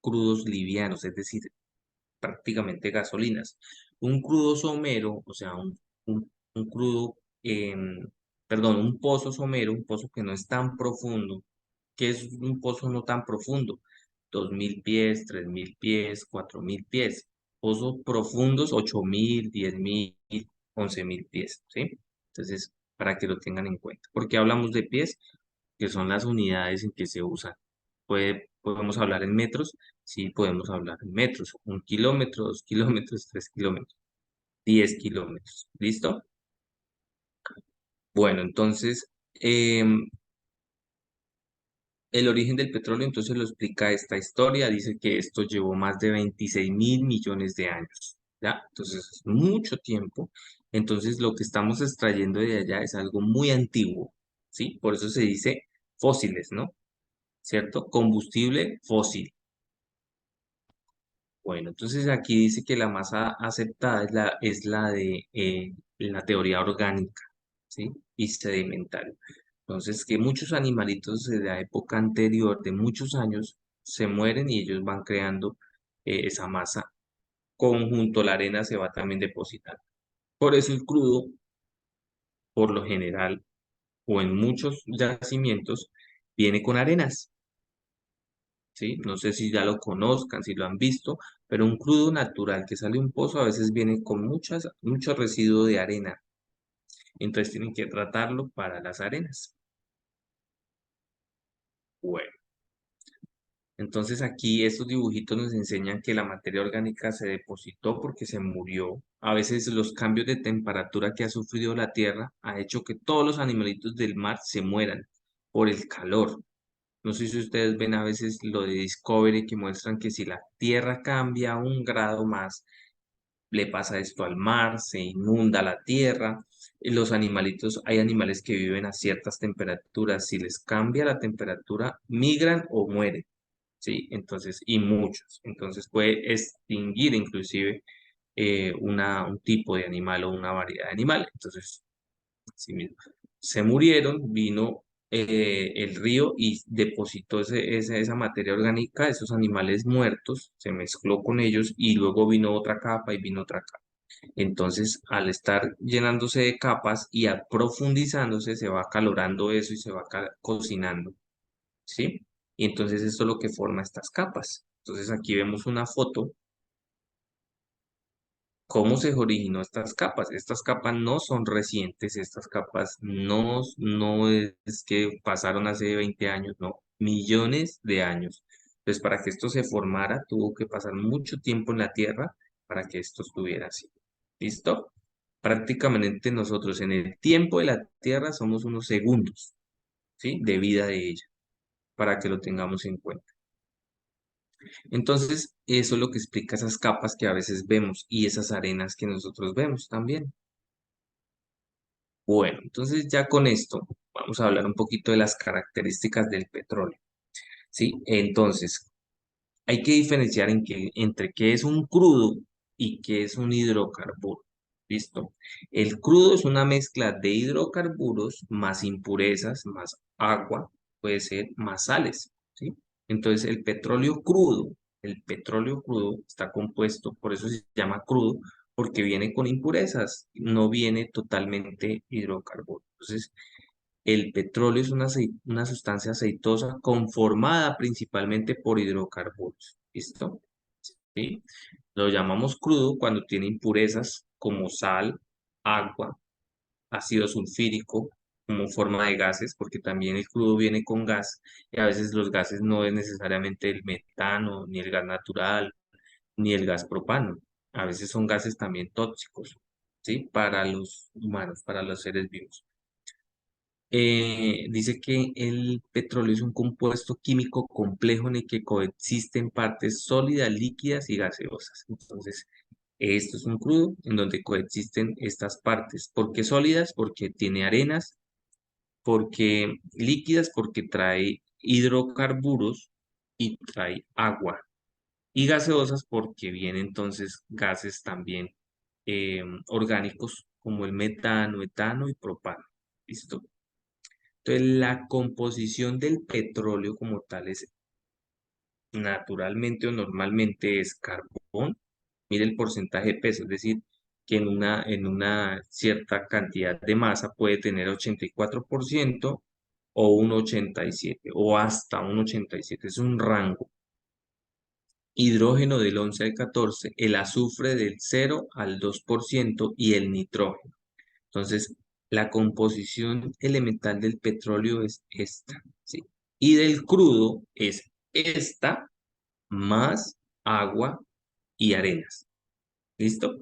crudos livianos, es decir, prácticamente gasolinas. Un crudo somero, o sea, un crudo, perdón, un pozo somero, un pozo que no es tan profundo, que es un pozo no tan profundo, 2000 pies, 3000 pies, 4000 pies. Pozos profundos, 8000, 10000, 11000 pies, ¿sí? Entonces, para que lo tengan en cuenta. ¿Por qué hablamos de pies? Que son las unidades en que se usan. Podemos hablar en metros, sí podemos hablar en metros. 1 kilómetro, 2 kilómetros, 3 kilómetros, 10 kilómetros. ¿Listo? Bueno, entonces, el origen del petróleo entonces lo explica esta historia. Dice que esto llevó más de 26.000 millones de años. ¿Ya? Entonces, es mucho tiempo. Entonces, lo que estamos extrayendo de allá es algo muy antiguo. ¿Sí? Por eso se dice fósiles, ¿no? ¿Cierto? Combustible fósil. Bueno, entonces aquí dice que la masa aceptada es la de la teoría orgánica, ¿sí? Y sedimentaria. Entonces, que muchos animalitos de la época anterior, de muchos años, se mueren y ellos van creando esa masa. Conjunto la arena se va también depositando. Por eso el crudo, por lo general, o en muchos yacimientos, viene con arenas. ¿Sí? No sé si ya lo conozcan, si lo han visto, pero un crudo natural que sale de un pozo a veces viene con mucho residuo de arena. Entonces tienen que tratarlo para las arenas. Bueno, entonces aquí estos dibujitos nos enseñan que la materia orgánica se depositó porque se murió. A veces los cambios de temperatura que ha sufrido la Tierra ha hecho que todos los animalitos del mar se mueran por el calor. No sé si ustedes ven a veces lo de Discovery que muestran que si la Tierra cambia 1 grado más, le pasa esto al mar, se inunda la tierra. Y los animalitos, hay animales que viven a ciertas temperaturas. Si les cambia la temperatura, migran o mueren, ¿sí? Entonces, y muchos. Entonces puede extinguir inclusive un tipo de animal o una variedad de animal. Entonces, así mismo. Se murieron, vino el río y depositó esa materia orgánica, esos animales muertos, se mezcló con ellos y luego vino otra capa y vino otra capa. Entonces, al estar llenándose de capas y profundizándose, se va acalorando eso y se va cocinando, ¿sí? Y entonces esto es lo que forma estas capas. Entonces aquí vemos una foto. ¿Cómo se originó estas capas? Estas capas no son recientes, estas capas no es que pasaron hace 20 años, no, millones de años. Entonces, para que esto se formara, tuvo que pasar mucho tiempo en la Tierra para que esto estuviera así. ¿Listo? Prácticamente nosotros en el tiempo de la Tierra somos unos segundos, ¿sí? De vida de ella, para que lo tengamos en cuenta. Entonces, eso es lo que explica esas capas que a veces vemos y esas arenas que nosotros vemos también. Bueno, entonces ya con esto vamos a hablar un poquito de las características del petróleo, ¿sí? Entonces, hay que diferenciar entre qué es un crudo y qué es un hidrocarburo. ¿Listo? El crudo es una mezcla de hidrocarburos más impurezas, más agua, puede ser más sales, ¿sí? Entonces, el petróleo crudo está compuesto, por eso se llama crudo, porque viene con impurezas, no viene totalmente hidrocarburo. Entonces, el petróleo es una sustancia aceitosa conformada principalmente por hidrocarburos. ¿Listo? ¿Sí? Lo llamamos crudo cuando tiene impurezas como sal, agua, ácido sulfírico como forma de gases, porque también el crudo viene con gas, y a veces los gases no es necesariamente el metano, ni el gas natural, ni el gas propano. A veces son gases también tóxicos, ¿sí? Para los humanos, para los seres vivos. Dice que el petróleo es un compuesto químico complejo en el que coexisten partes sólidas, líquidas y gaseosas. Entonces, esto es un crudo en donde coexisten estas partes. ¿Por qué sólidas? Porque tiene arenas, porque líquidas, porque trae hidrocarburos y trae agua. Y gaseosas porque vienen entonces gases también orgánicos como el metano, etano y propano. ¿Listo? Entonces, la composición del petróleo como tal es naturalmente o normalmente es carbón. Mire el porcentaje de peso, es decir, que en una cierta cantidad de masa puede tener 84% o un 87% o hasta un 87%. Es un rango. Hidrógeno del 11 al 14%, el azufre del 0 al 2% y el nitrógeno. Entonces, la composición elemental del petróleo es esta, ¿sí? Y del crudo es esta más agua y arenas. ¿Listo?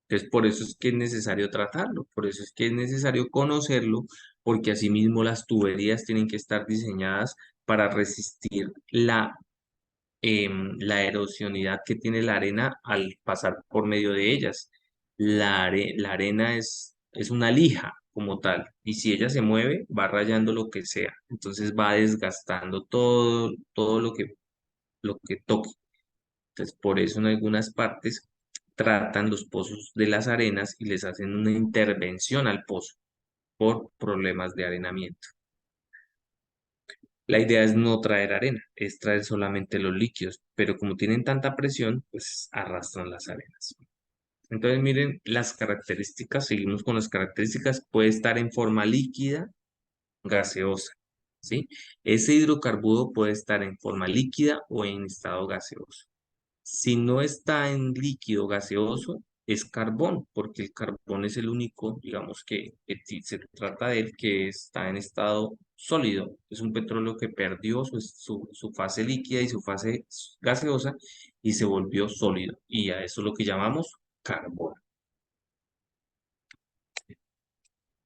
Entonces, por eso es que es necesario tratarlo, por eso es que es necesario conocerlo, porque asimismo las tuberías tienen que estar diseñadas para resistir la erosionidad que tiene la arena al pasar por medio de ellas. La arena es una lija como tal, y si ella se mueve, va rayando lo que sea, entonces va desgastando todo lo que toque. Entonces, por eso en algunas partes tratan los pozos de las arenas y les hacen una intervención al pozo por problemas de arenamiento. La idea es no traer arena, es traer solamente los líquidos, pero como tienen tanta presión, pues arrastran las arenas. Entonces, miren las características, seguimos con las características, puede estar en forma líquida, gaseosa, ¿sí? Ese hidrocarburo puede estar en forma líquida o en estado gaseoso. Si no está en líquido gaseoso, es carbón, porque el carbón es el único, digamos, que se trata de él, que está en estado sólido. Es un petróleo que perdió su fase líquida y su fase gaseosa y se volvió sólido. Y a eso es lo que llamamos carbón.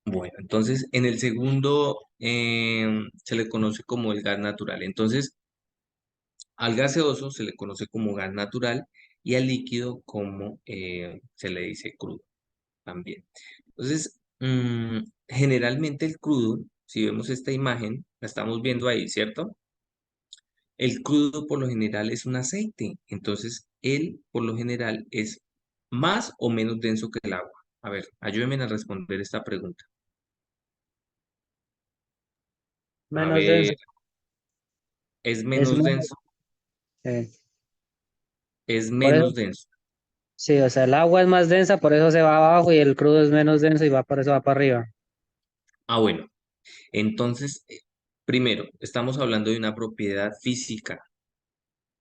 Bueno, entonces en el segundo se le conoce como el gas natural. Entonces, al gaseoso se le conoce como gas natural y al líquido como se le dice crudo también. Entonces, generalmente el crudo, si vemos esta imagen, la estamos viendo ahí, ¿cierto? El crudo por lo general es un aceite, entonces él por lo general es más o menos denso que el agua. A ver, ayúdenme a responder esta pregunta. A Menos denso. ver, ¿es Es menos menos, denso? eh, Es por eso, menos denso. sí, o sea, el agua es más densa, por eso se va abajo y el crudo es menos denso y va por eso va para arriba. Ah, bueno. Entonces, primero, estamos hablando de una propiedad física,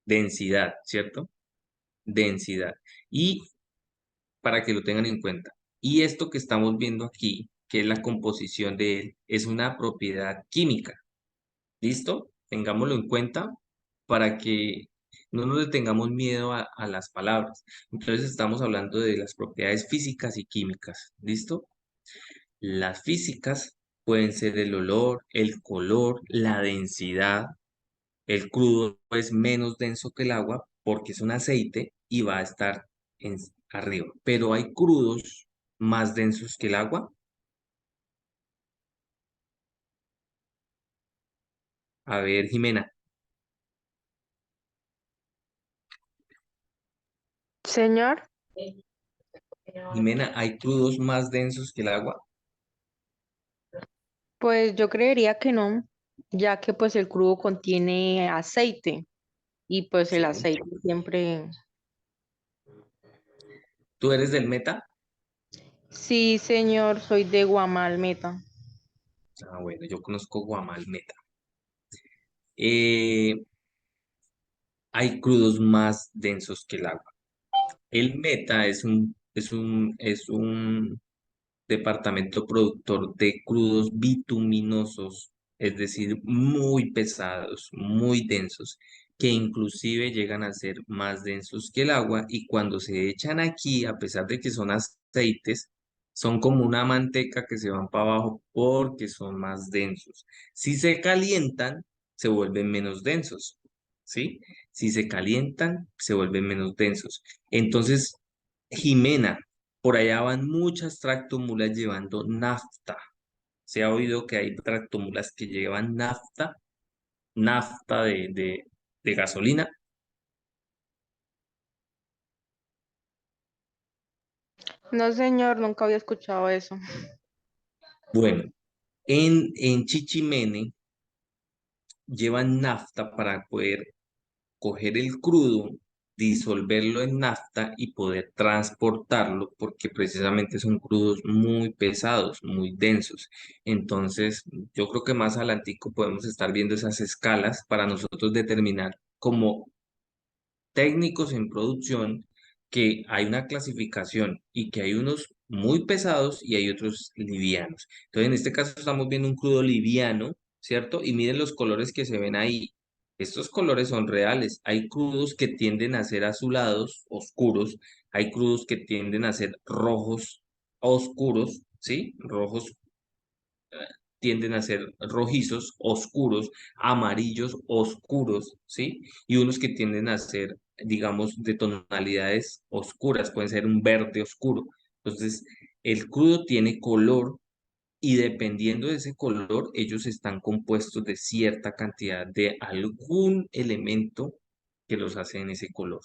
densidad, ¿cierto? Densidad. Y para que lo tengan en cuenta. Y esto que estamos viendo aquí, que es la composición de él, es una propiedad química. ¿Listo? Tengámoslo en cuenta para que no nos tengamos miedo a las palabras. Entonces estamos hablando de las propiedades físicas y químicas. ¿Listo? Las físicas pueden ser el olor, el color, la densidad. El crudo es menos denso que el agua porque es un aceite y va a estar arriba. Pero hay crudos más densos que el agua. A ver, Jimena. Señor, Jimena, ¿hay crudos más densos que el agua? pues yo creería que no, ya que pues el crudo contiene aceite y pues el Sí. aceite siempre... ¿Tú eres del Meta? Sí, señor, soy de Guamalmeta. Ah, bueno, yo conozco Guamal Meta. Eh, hay crudos más densos que el agua. El Meta es un departamento productor de crudos bituminosos, es decir, muy pesados, muy densos, que inclusive llegan a ser más densos que el agua y cuando se echan aquí, a pesar de que son aceites, son como una manteca que se van para abajo porque son más densos. Si se calientan, se vuelven menos densos, ¿sí? Si se calientan, se vuelven menos densos. Entonces, Jimena, por allá van muchas tractomulas llevando nafta. Se ha oído que hay tractomulas que llevan nafta, nafta de gasolina. No, señor, nunca había escuchado eso. Bueno, en Chichimene llevan nafta para poder coger el crudo, disolverlo en nafta y poder transportarlo, porque precisamente son crudos muy pesados, muy densos. Entonces, yo creo que más adelantico podemos estar viendo esas escalas para nosotros determinar cómo técnicos en producción que hay una clasificación y que hay unos muy pesados y hay otros livianos. Entonces, en este caso estamos viendo un crudo liviano, ¿cierto? Y miren los colores que se ven ahí. Estos colores son reales. Hay crudos que tienden a ser azulados, oscuros. Hay crudos que tienden a ser rojos, oscuros, ¿sí? Rojos tienden a ser rojizos, oscuros, amarillos, oscuros, ¿sí? Y unos que tienden a ser, digamos, de tonalidades oscuras, pueden ser un verde oscuro. Entonces, el crudo tiene color y dependiendo de ese color, ellos están compuestos de cierta cantidad de algún elemento que los hace en ese color,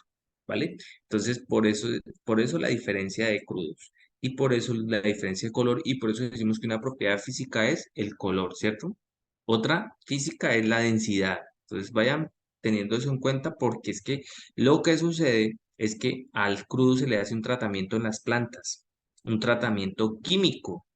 ¿vale? Entonces, por eso la diferencia de crudos y por eso la diferencia de color y por eso decimos que una propiedad física es el color, ¿cierto? Otra física es la densidad. Entonces, vayan teniendo eso en cuenta porque es que lo que sucede es que al crudo se le hace un tratamiento en las plantas, un tratamiento químico,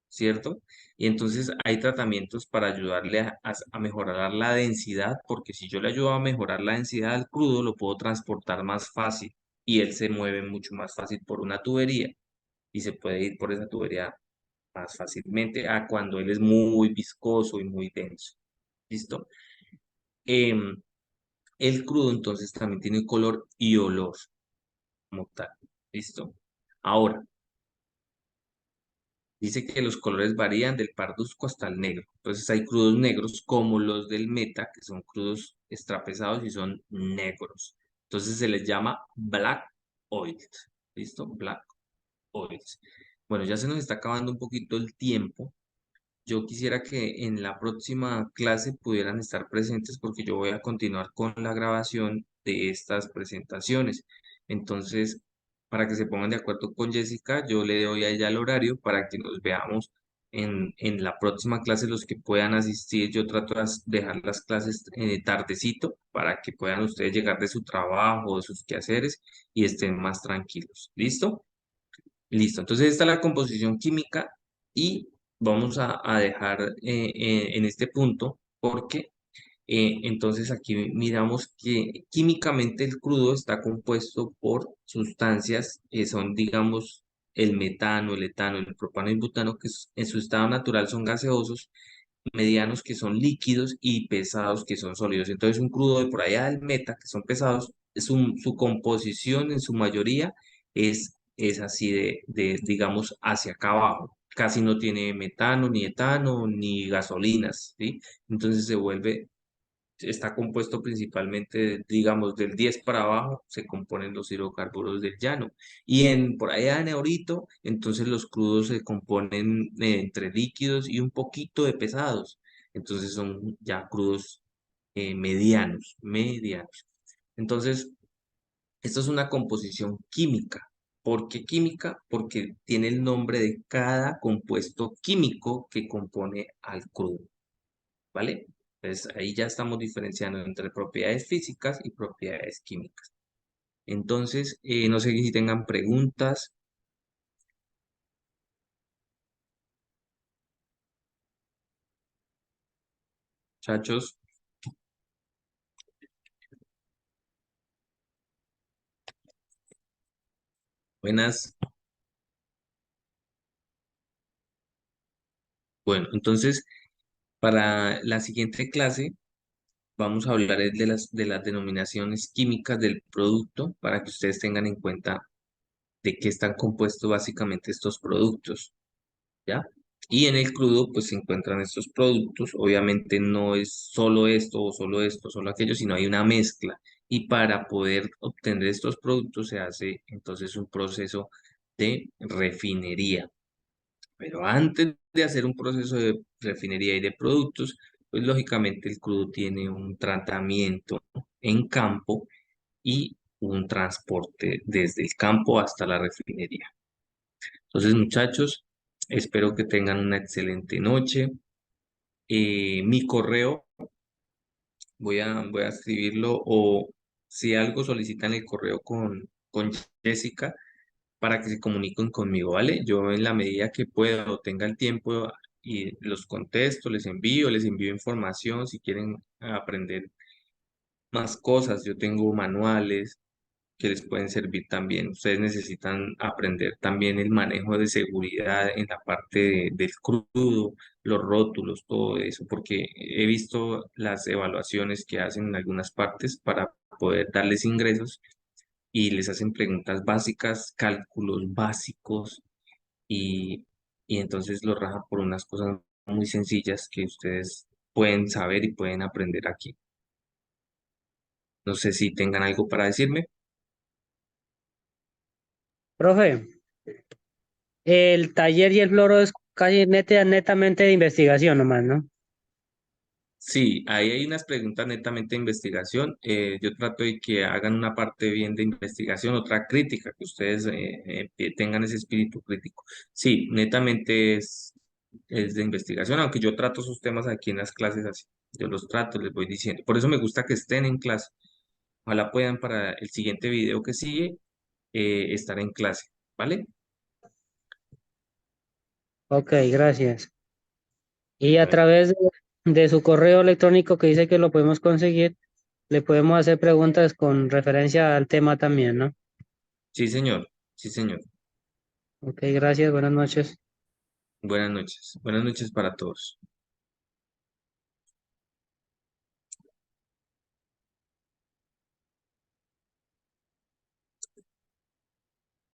¿cierto? Y entonces hay tratamientos para ayudarle a mejorar la densidad, porque si yo le ayudo a mejorar la densidad al crudo, lo puedo transportar más fácil y él se mueve mucho más fácil por una tubería y se puede ir por esa tubería más fácilmente a cuando él es muy viscoso y muy denso. ¿Listo? Em, el crudo entonces también tiene color y olor como tal. ¿Listo? Ahora, dice que los colores varían del parduzco hasta el negro. Entonces hay crudos negros como los del meta, que son crudos extrapesados y son negros. Entonces se les llama black oil. ¿Listo? Black oils. Bueno, ya se nos está acabando un poquito el tiempo. Yo quisiera que en la próxima clase pudieran estar presentes porque yo voy a continuar con la grabación de estas presentaciones. Entonces, para que se pongan de acuerdo con Jessica, yo le doy a ella el horario para que nos veamos en la próxima clase los que puedan asistir. Yo trato de dejar las clases tardecito para que puedan ustedes llegar de su trabajo, de sus quehaceres y estén más tranquilos. ¿Listo? Listo, entonces esta es la composición química y vamos a dejar en este punto porque entonces aquí miramos que químicamente el crudo está compuesto por sustancias que son, digamos, el metano, el etano, el propano y el butano, que en su estado natural son gaseosos, medianos que son líquidos y pesados que son sólidos. Entonces un crudo de por allá del meta, que son pesados, su composición en su mayoría es así digamos, hacia acá abajo. Casi no tiene metano, ni etano, ni gasolinas, ¿sí? Entonces está compuesto principalmente, digamos, del 10 para abajo, se componen los hidrocarburos del llano. Y por allá en Eurito, entonces los crudos se componen entre líquidos y un poquito de pesados. Entonces son ya crudos medianos, medianos. Entonces, esto es una composición química. ¿Por qué química? Porque tiene el nombre de cada compuesto químico que compone al crudo. ¿Vale? Entonces ahí ya estamos diferenciando entre propiedades físicas y propiedades químicas. Entonces, no sé si tengan preguntas, muchachos. Buenas. Bueno, entonces, para la siguiente clase vamos a hablar es de las denominaciones químicas del producto para que ustedes tengan en cuenta de qué están compuestos básicamente estos productos, ¿ya? Y en el crudo pues se encuentran estos productos, obviamente no es solo esto o solo esto, solo aquello, sino hay una mezcla. Y para poder obtener estos productos se hace entonces un proceso de refinería. Pero antes de hacer un proceso de refinería y de productos, pues lógicamente el crudo tiene un tratamiento en campo y un transporte desde el campo hasta la refinería. Entonces, muchachos, espero que tengan una excelente noche. Mi correo, voy a escribirlo o si algo solicitan el correo con Jessica para que se comuniquen conmigo, ¿vale? Yo en la medida que pueda o tenga el tiempo y los contesto, les envío información si quieren aprender más cosas. Yo tengo manuales que les pueden servir también. Ustedes necesitan aprender también el manejo de seguridad en la parte del crudo, los rótulos, todo eso, porque he visto las evaluaciones que hacen en algunas partes para poder darles ingresos y les hacen preguntas básicas, cálculos básicos y, y entonces los rajan por unas cosas muy sencillas que ustedes pueden saber y pueden aprender aquí. No sé si tengan algo para decirme. Profe, el taller y el floro es casi netamente de investigación nomás, ¿no? Sí, ahí hay unas preguntas netamente de investigación. Yo trato de que hagan una parte bien de investigación, otra crítica, que ustedes tengan ese espíritu crítico. Sí, netamente es de investigación, aunque yo trato esos temas aquí en las clases así. Yo los trato, les voy diciendo. Por eso me gusta que estén en clase. Ojalá puedan para el siguiente video que sigue estar en clase, ¿vale? Ok, gracias. Y a Bueno, través de su correo electrónico que dice que lo podemos conseguir, le podemos hacer preguntas con referencia al tema también, ¿no? sí, señor. Sí, señor. Ok, gracias, buenas noches. Buenas noches. Buenas noches para todos.